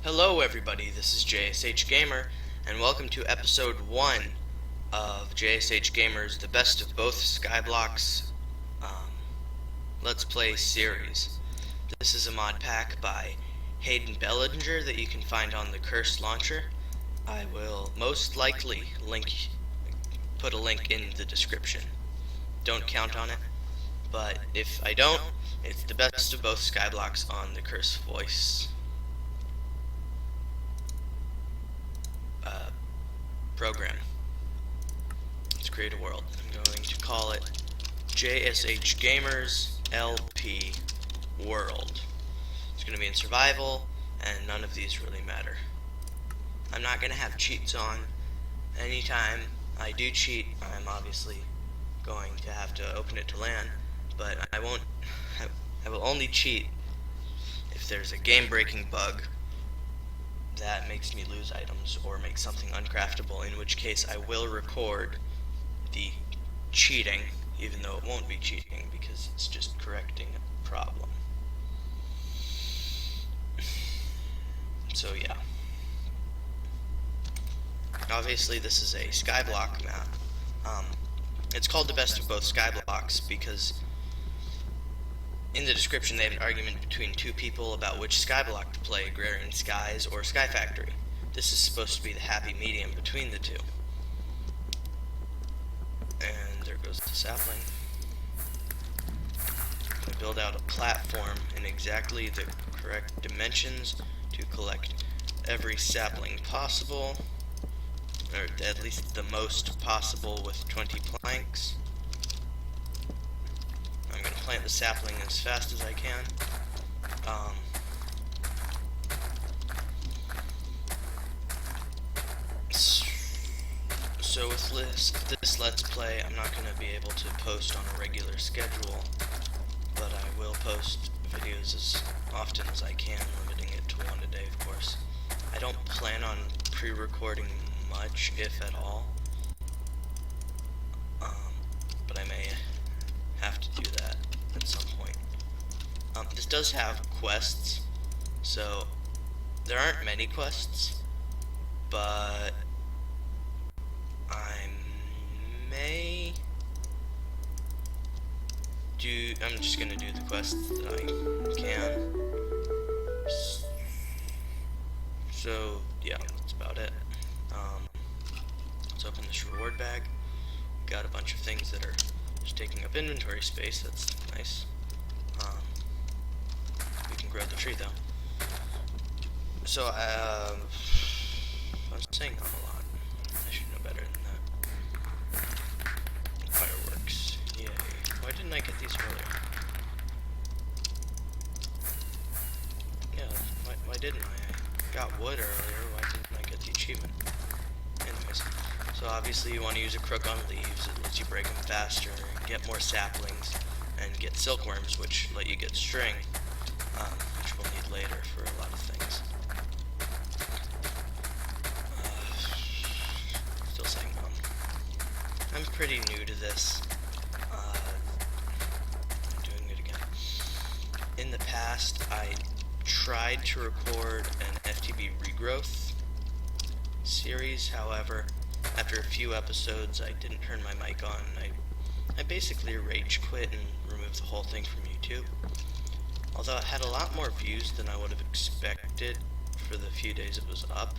Hello everybody, this is JSH Gamer, and welcome to episode 1 of JSH Gamer's The Best of Both Skyblocks Let's Play series. This is a mod pack by Hayden Bellinger that you can find on the Curse launcher. I will most likely put a link in the description. Don't count on it, but if I don't, it's The Best of Both Skyblocks on the Curse voice program. Let's create a world. I'm going to call it JSH Gamers LP World. It's going to be in survival, and none of these really matter. I'm not going to have cheats on. Anytime I do cheat, I'm obviously going to have to open it to LAN, but I will only cheat if there's a game-breaking bug that makes me lose items or make something uncraftable, in which case I will record the cheating, even though it won't be cheating because it's just correcting a problem. So yeah. Obviously this is a Skyblock map. It's called The Best of Both Skyblocks because in the description they have an argument between two people about which skyblock to play, Agrarian Skies or Sky Factory. This is supposed to be the happy medium between the two. And there goes the sapling. I build out a platform in exactly the correct dimensions to collect every sapling possible, or at least the most possible with 20 planks. I'm going to plant the sapling as fast as I can. So with this Let's Play, I'm not going to be able to post on a regular schedule, but I will post videos as often as I can, limiting it to one a day, of course. I don't plan on pre-recording much, if at all, but I may have to do that at some point. This does have quests, so there aren't many quests, but I'm just gonna do the quests that I can. So yeah, that's about it. Let's open this reward bag. Got a bunch of things that are just taking up inventory space. That's nice. We can grow the tree though. So I was saying not a lot. I should know better than that. Fireworks. Yay. Why didn't I get these earlier? Yeah, why didn't I? I got wood earlier. Why didn't I get the achievement? Anyways, so obviously you want to use a crook on leaves. It lets you break them faster, get more saplings, and get silkworms, which let you get string, which we'll need later for a lot of things. Still saying mom. I'm pretty new to this. I'm doing it again. In the past, I tried to record an FTB regrowth series. However, after a few episodes, I didn't turn my mic on. I basically rage quit and removed the whole thing from YouTube. Although it had a lot more views than I would have expected for the few days it was up.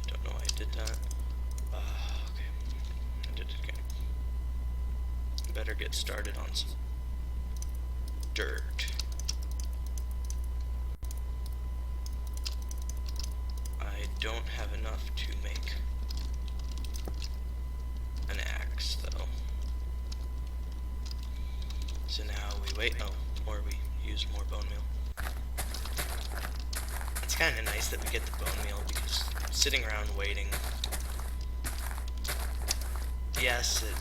I don't know why I did that. Okay. I did it again. Better get started on some dirt. I don't have enough to make an axe, though. So now we wait, or we use more bone meal. It's kind of nice that we get the bone meal, because sitting around waiting, yes, it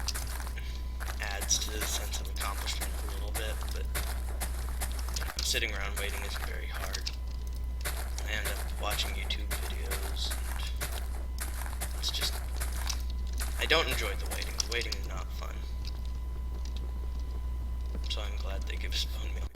adds to the sense of accomplishment a little bit, but sitting around waiting isn't very hard. I end up watching YouTube videos, and it's just, I don't enjoy the waiting. The waiting is not fun. So I'm glad they give us bone meal.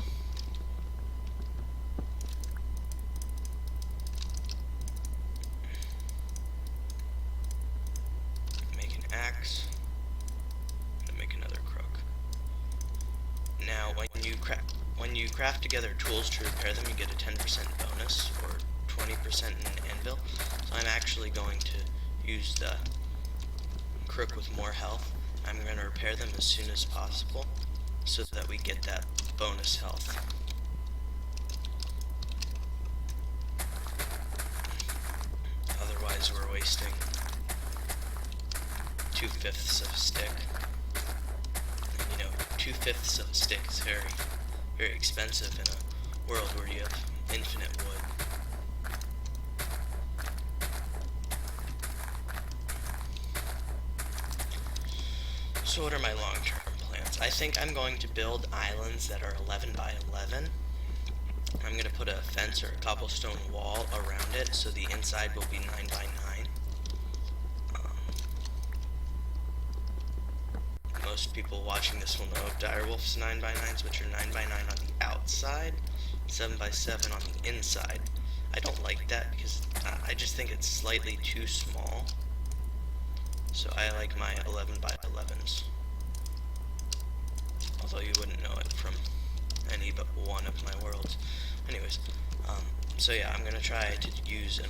when you craft together tools to repair them, you get a 10% bonus or 20% in anvil. So I'm actually going to use the crook with more health. I'm going to repair them as soon as possible so that we get that bonus health. Otherwise we're wasting 2/5 of a stick. And you know, 2/5 of a stick is very, very expensive in a world where you have infinite wood. So what are my long-term plans? I think I'm going to build islands that are 11 by 11. I'm going to put a fence or a cobblestone wall around it so the inside will be 9 by 9. Most people watching this will know of Direwolf's 9 by 9s, which are 9 by 9 on the outside, 7 by 7 on the inside. I don't like that because I just think it's slightly too small. So I like my 11 by 11s. Although you wouldn't know it from any but one of my worlds. Anyways, so yeah, I'm gonna try to use an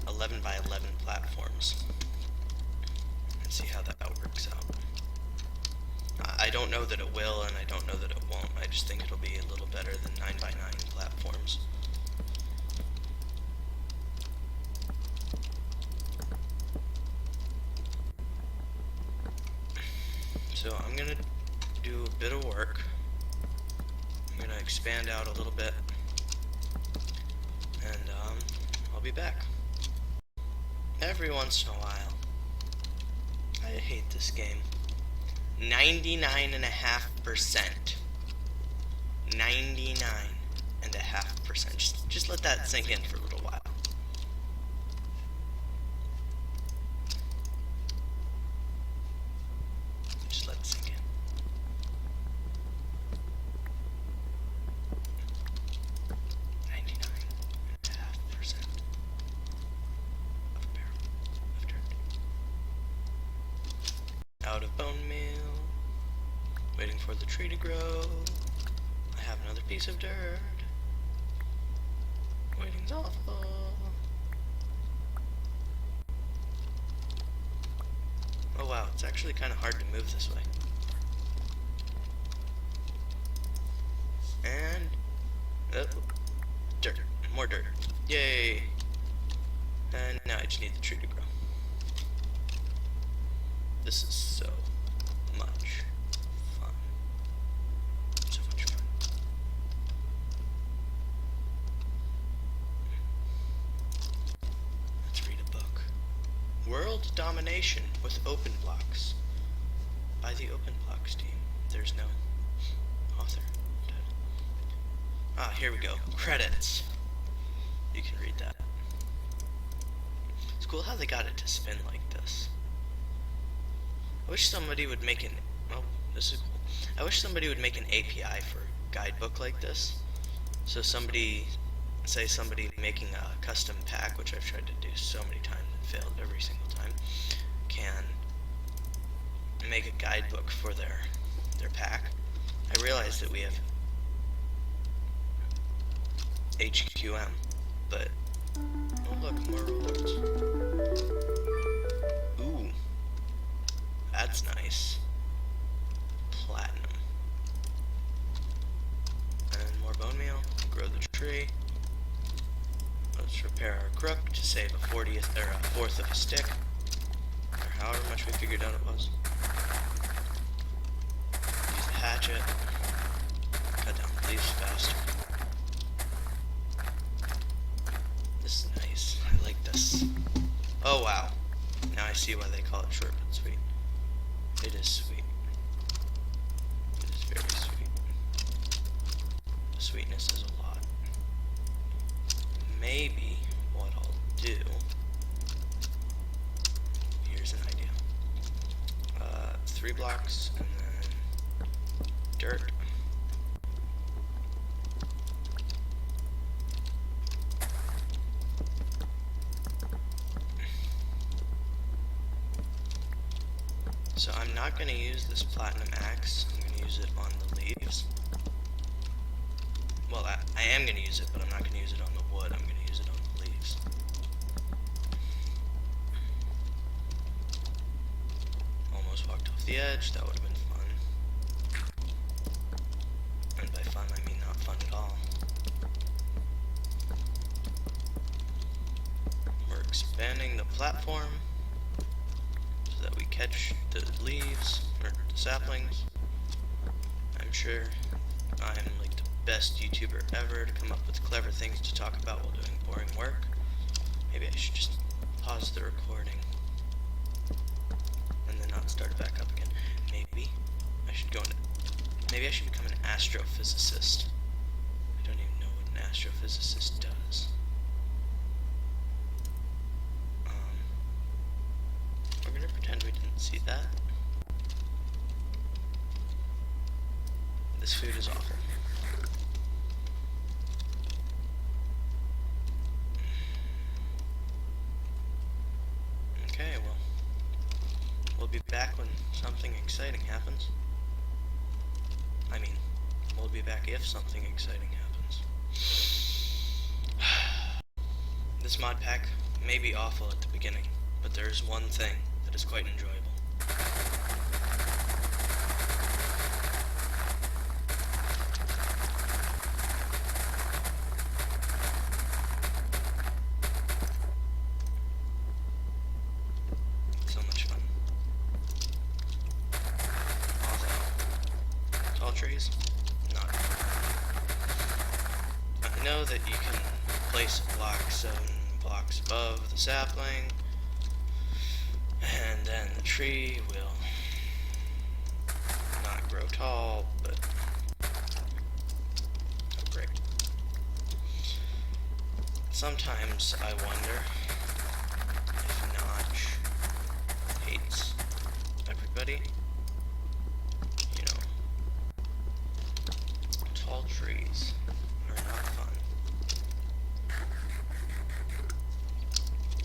11 by 11 platforms and see how that works out. I don't know that it will, and I don't know that it won't. I just think it'll be a little better than 9 by 9 platforms. So I'm gonna do a bit of work. I'm gonna expand out a little bit, and I'll be back. Every once in a while. I hate this game. 99.5%. 99.5%. Just let that sink in for a little while. Just let it sink in. 99.5% of a barrel of dirt. Out of bone meal. Waiting for the tree to grow. I have another piece of dirt. Waiting's awful. Oh wow, it's actually kind of hard to move this way. And dirt, more dirt. Yay! And now I just need the tree to grow. This is so much fun. So much fun. Let's read a book. World Domination with Open Blocks by the Open Blocks team. There's no author. Ah, here we go. Credits. You can read that. It's cool how they got it to spin like this. I wish somebody would make an... Oh, this is cool. I wish somebody would make an API for a guidebook like this. So somebody, say somebody making a custom pack, which I've tried to do so many times and failed every single time, can make a guidebook for their pack. I realize that we have HQM, but... Oh look, more rewards. Ooh. That's nice. Platinum. And more bone meal. Grow the tree. Let's repair our crook to save a 40th or a fourth of a stick. Or however much we figured out it was. Use the hatchet. Cut down the leaves faster. This is nice. I like this. Oh wow. Now I see why they call it short but sweet. It is sweet. It is very sweet. The sweetness is a lot. Maybe what I'll do... Here's an idea. 3 blocks and then dirt. So I'm not going to use this platinum axe. I'm going to use it on the leaves. well, I am going to use it, but I'm not going to use it on the wood. I'm going to use it on the leaves. Almost walked off the edge. That would have been fun. And by fun, I mean not fun at all. We're expanding the platform so that we catch the leaves, or the saplings. I'm sure I'm like the best YouTuber ever to come up with clever things to talk about while doing boring work. Maybe I should just pause the recording and then not start it back up again. Maybe I should maybe I should become an astrophysicist. I don't even know what an astrophysicist does. We're gonna pretend we didn't see that. This food is awful. Okay, well, we'll be back when something exciting happens. I mean, we'll be back if something exciting happens. This mod pack may be awful at the beginning, but there's one thing that is quite enjoyable. So much fun. Although, tall trees, not. I know that you can place a block 7 blocks above the sapling, and then the tree will not grow tall, but oh great. Sometimes I wonder if Notch hates everybody. You know, tall trees are not fun.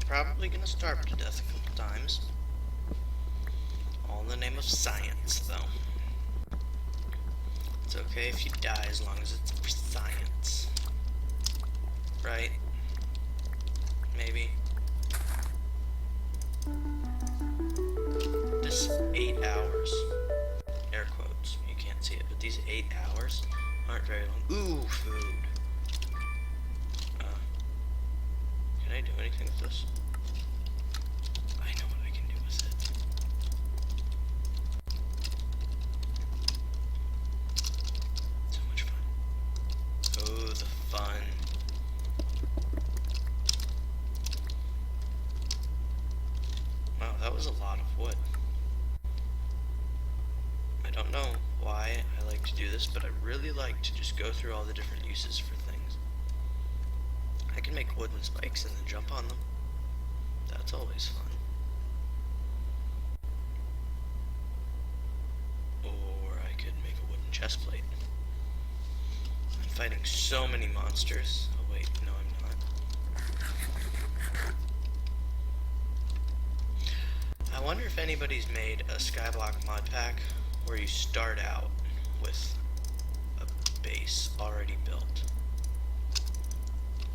Probably gonna starve to death a couple times. All in the name of science, though. It's okay if you die as long as it's for science. Right? Maybe. This 8 hours, air quotes, you can't see it, but these 8 hours aren't very long. Ooh, food. Can I do anything with this? I know what I can do with it. So much fun. Oh, the fun. Wow, that was a lot of wood. I don't know why I like to do this, but I really like to just go through all the different uses for things. I can make wooden spikes and then jump on them. That's always fun. Or I could make a wooden chest plate. I'm fighting so many monsters. Oh wait, no I'm not. I wonder if anybody's made a Skyblock mod pack where you start out with a base already built.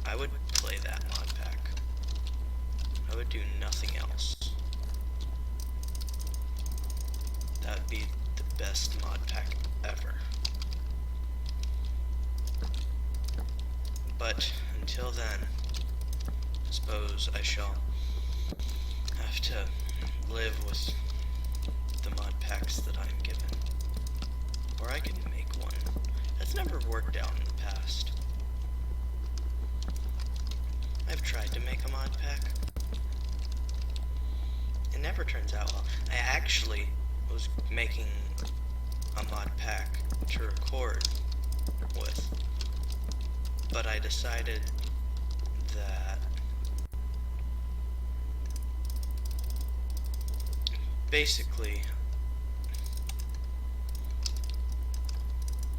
I would play that mod pack. I would do nothing else. That would be the best mod pack ever. But until then, I suppose I shall have to live with the mod packs that I'm given. Or I can make one. That's never worked out in the past. I've tried to make a mod pack. It never turns out well. I actually was making a mod pack to record with, but I decided that basically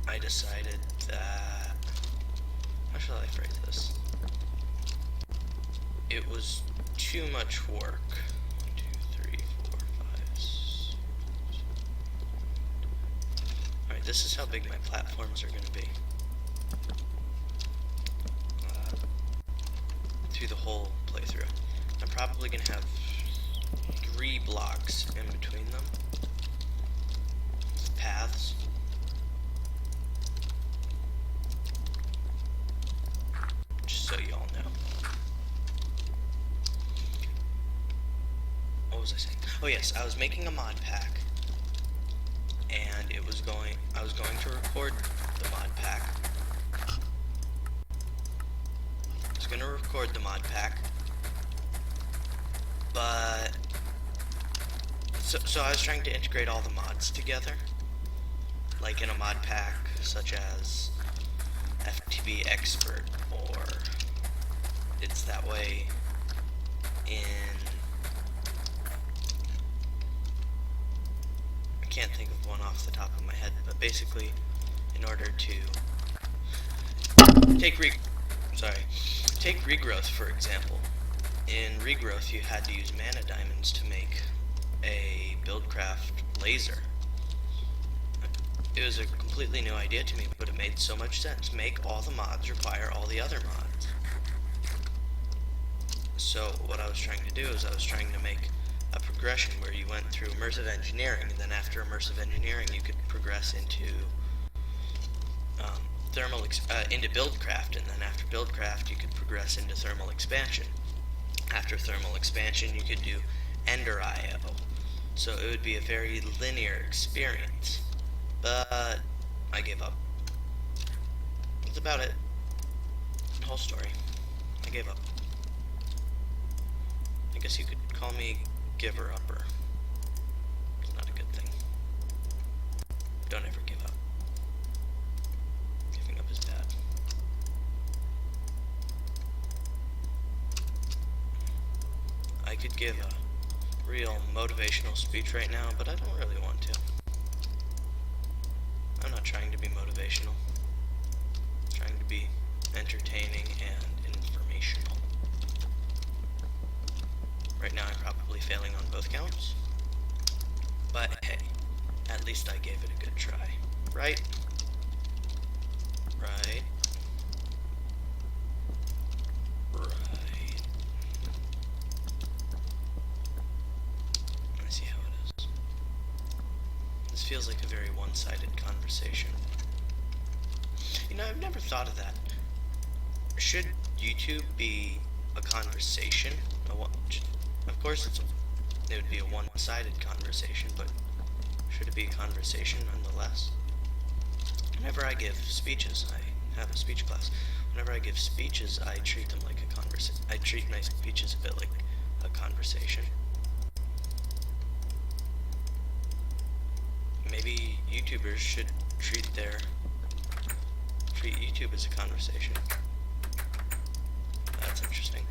I decided that, how shall I phrase this? It was too much work. 1, 2, 3, 4, 5, 6. Alright, this is how big my platforms are going to be. through the whole playthrough. I'm probably gonna have 3 blocks in between them. Paths. Just so you all know. What was I saying? Oh yes, I was making a mod pack, and I was going to record the mod pack. I was going to record the mod pack, but so I was trying to integrate all the mods together, like in a mod pack such as FTB Expert, or It's That Way in, I can't think of one off the top of my head, but basically in order to take regrowth, for example. In regrowth you had to use mana diamonds to make a buildcraft laser. It was a completely new idea to me, but it made so much sense. Make all the mods require all the other mods. So what I was trying to do is I was trying to make a progression where you went through immersive engineering, and then after immersive engineering you could progress into into buildcraft, and then after buildcraft you could progress into thermal expansion. After thermal expansion you could do Ender IO. So it would be a very linear experience. But I gave up. That's about it. The whole story. I gave up. I guess you could call me giver-upper. It's not a good thing. Don't ever give up. Giving up is bad. I could give a real motivational speech right now, but I don't really want to. I'm not trying to be motivational. I'm trying to be entertaining and informational. Right now I'm probably failing on both counts. But hey, at least I gave it a good try. Right? Right. Right. Let me see how it is. This feels like a very one-sided conversation. You know, I've never thought of that. Should YouTube be a conversation? Of course it would be a one-sided conversation, but should it be a conversation nonetheless? Whenever I give speeches, I have a speech class. Whenever I give speeches, I treat them like a conversation. I treat my speeches a bit like a conversation. Maybe YouTubers should treat YouTube as a conversation. That's interesting.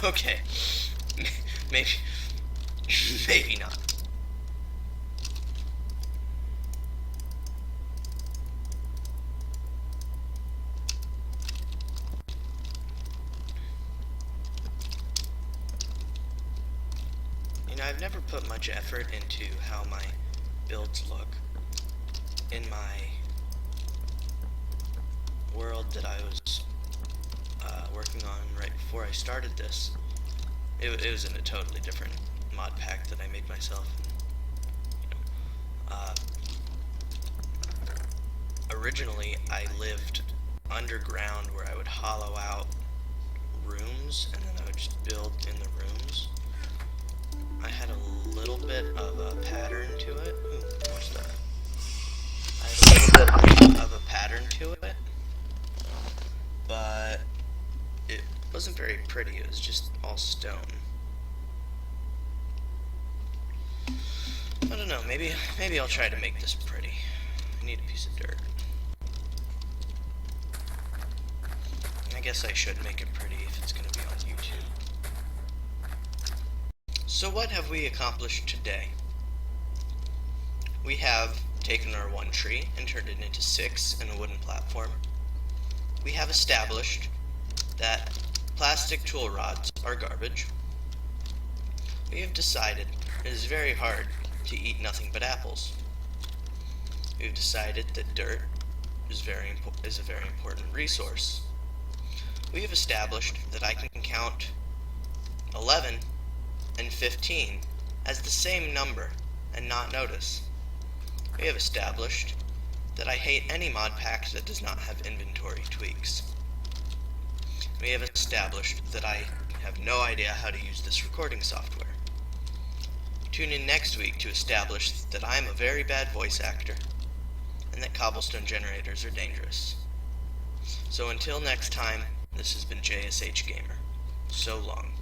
Okay. Maybe not. You know, I've never put much effort into how my builds look in my world that I was working on right before I started this. It was in a totally different mod pack that I made myself. Originally, I lived underground where I would hollow out rooms, and then I would just build in the rooms. I had a little bit of a pattern to it. Ooh, what's that? I had a little bit of a pattern to it, but it wasn't very pretty. It was just all stone. I don't know. Maybe I'll try to make this pretty. I need a piece of dirt. I guess I should make it pretty if it's going to be on YouTube. So what have we accomplished today? We have taken our one tree and turned it into 6 in a wooden platform. We have established that plastic tool rods are garbage. We have decided it is very hard to eat nothing but apples. We've decided that dirt is a very important resource. We have established that I can count 11 and 15 as the same number and not notice. We have established that I hate any mod pack that does not have inventory tweaks. We have established that I have no idea how to use this recording software. Tune in next week to establish that I am a very bad voice actor and that cobblestone generators are dangerous. So until next time, this has been JSH Gamer. So long.